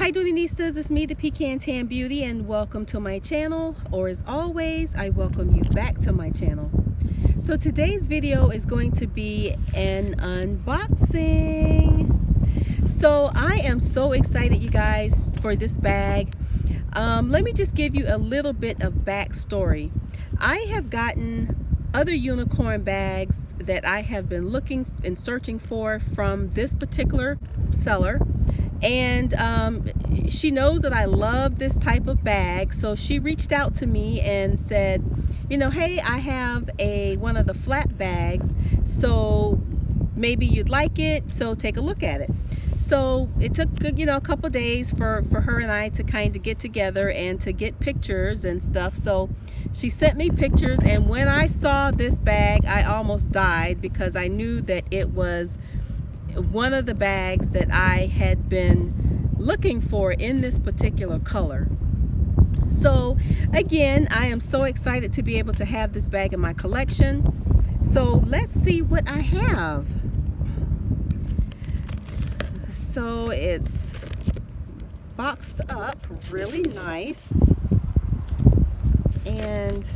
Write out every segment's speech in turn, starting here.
Hi Doonieistas, it's me, the Pecan Tan Beauty, and welcome to my channel, or as always, I welcome you back to my channel. So today's video is going to be an unboxing. So I am so excited, you guys, for this bag. Let me just give you a little bit of backstory. I have gotten other unicorn bags that I have been looking and searching for from this particular seller. And she knows that I love this type of bag, so she reached out to me and said, you know, hey, I have one of the flat bags, so maybe you'd like it, so take a look at it. So it took, you know, a couple days for her and I to kind of get together and to get pictures and stuff. So she sent me pictures, and when I saw this bag, I almost died because I knew that it was one of the bags that I had been looking for in this particular color. So again, I am so excited to be able to have this bag in my collection. So let's see what I have. So it's boxed up really nice, and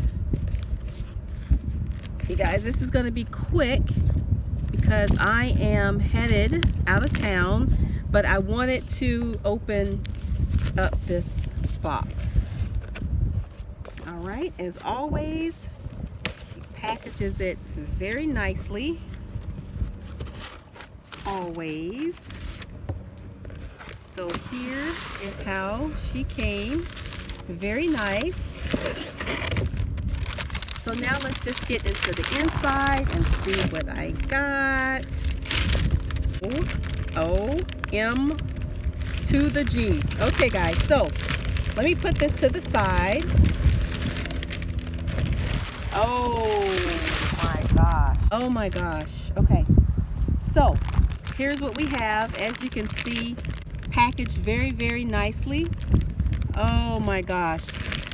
you guys, this is going to be quick because I am headed out of town, but I wanted to open up this box. All right, as always, she packages it very nicely, always. So here is how she came, very nice. So now let's just get into the inside and see what I got. O-M to the G. Okay guys, so let me put this to the side. Oh my gosh. Oh my gosh. Okay. So here's what we have. As you can see, packaged very, very nicely. Oh my gosh.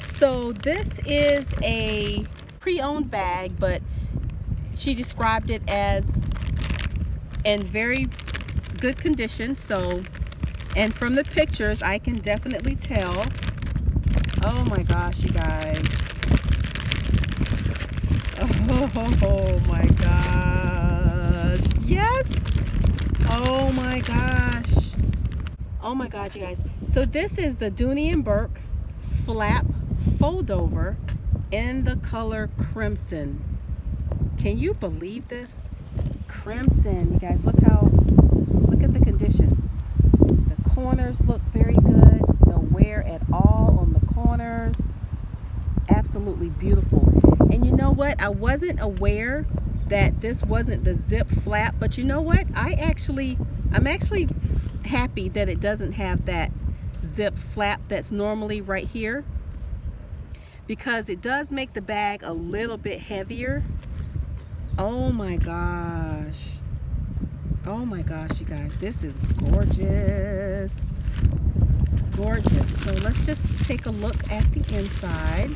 So this is a pre-owned bag, but she described it as in very good condition. So, and from the pictures I can definitely tell. Oh my gosh, you guys. Oh my gosh. Yes. Oh my gosh. Oh my god, you guys. So this is the Dooney Bourke flap foldover in the color crimson. Can you believe this? Crimson, you guys, look at the condition. The corners look very good. No wear at all on the corners. Absolutely beautiful. And you know what? I wasn't aware that this wasn't the zip flap, but you know what? I'm actually happy that it doesn't have that zip flap that's normally right here, because it does make the bag a little bit heavier. Oh my gosh. Oh my gosh, you guys, this is gorgeous. Gorgeous. So let's just take a look at the inside.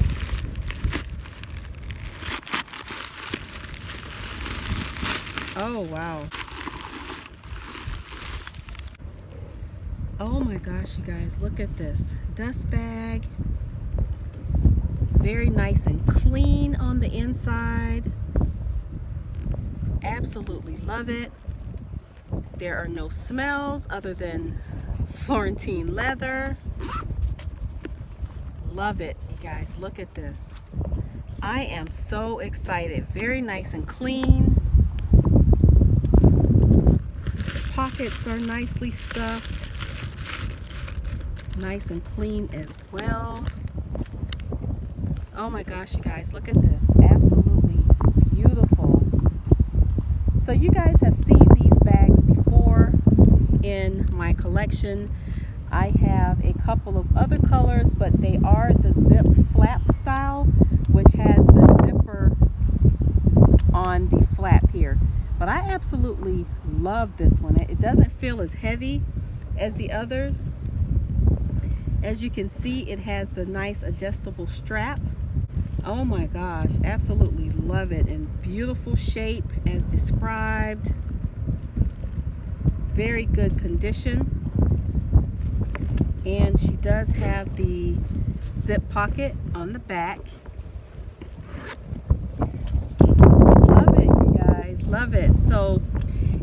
Oh wow. Oh my gosh, you guys, look at this dust bag. Very nice and clean on the inside. Absolutely love it. There are no smells other than Florentine leather. Love it, you guys. Look at this. I am so excited. Very nice and clean. Pockets are nicely stuffed. Nice and clean as well. Oh my gosh, you guys, look at this. Absolutely beautiful. So you guys have seen these bags before in my collection. I have a couple of other colors, but they are the zip flap style, which has the zipper on the flap here. But I absolutely love this one. It doesn't feel as heavy as the others. As you can see, it has the nice adjustable strap. Oh my gosh, absolutely love it. In beautiful shape as described. Very good condition. And she does have the zip pocket on the back. Love it, you guys, love it. So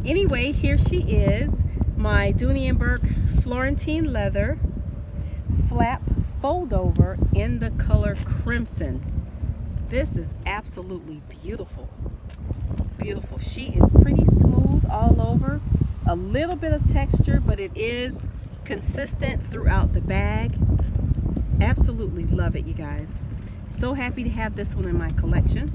anyway, here she is, my Dooney Bourke Florentine leather flap fold over in the color crimson. This is absolutely beautiful. Beautiful. She is pretty smooth all over, a little bit of texture, but it is consistent throughout the bag. Absolutely love it, you guys. So happy to have this one in my collection.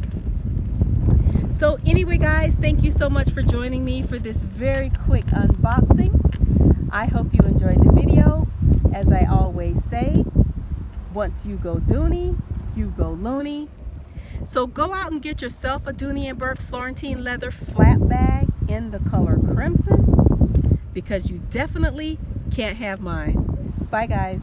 So anyway, guys, thank you so much for joining me for this very quick unboxing. I hope you enjoyed the video. As I always say, once you go Dooney, you go loony. So go out and get yourself a Dooney Bourke Florentine leather flap bag in the color crimson, because you definitely can't have mine. Bye, guys.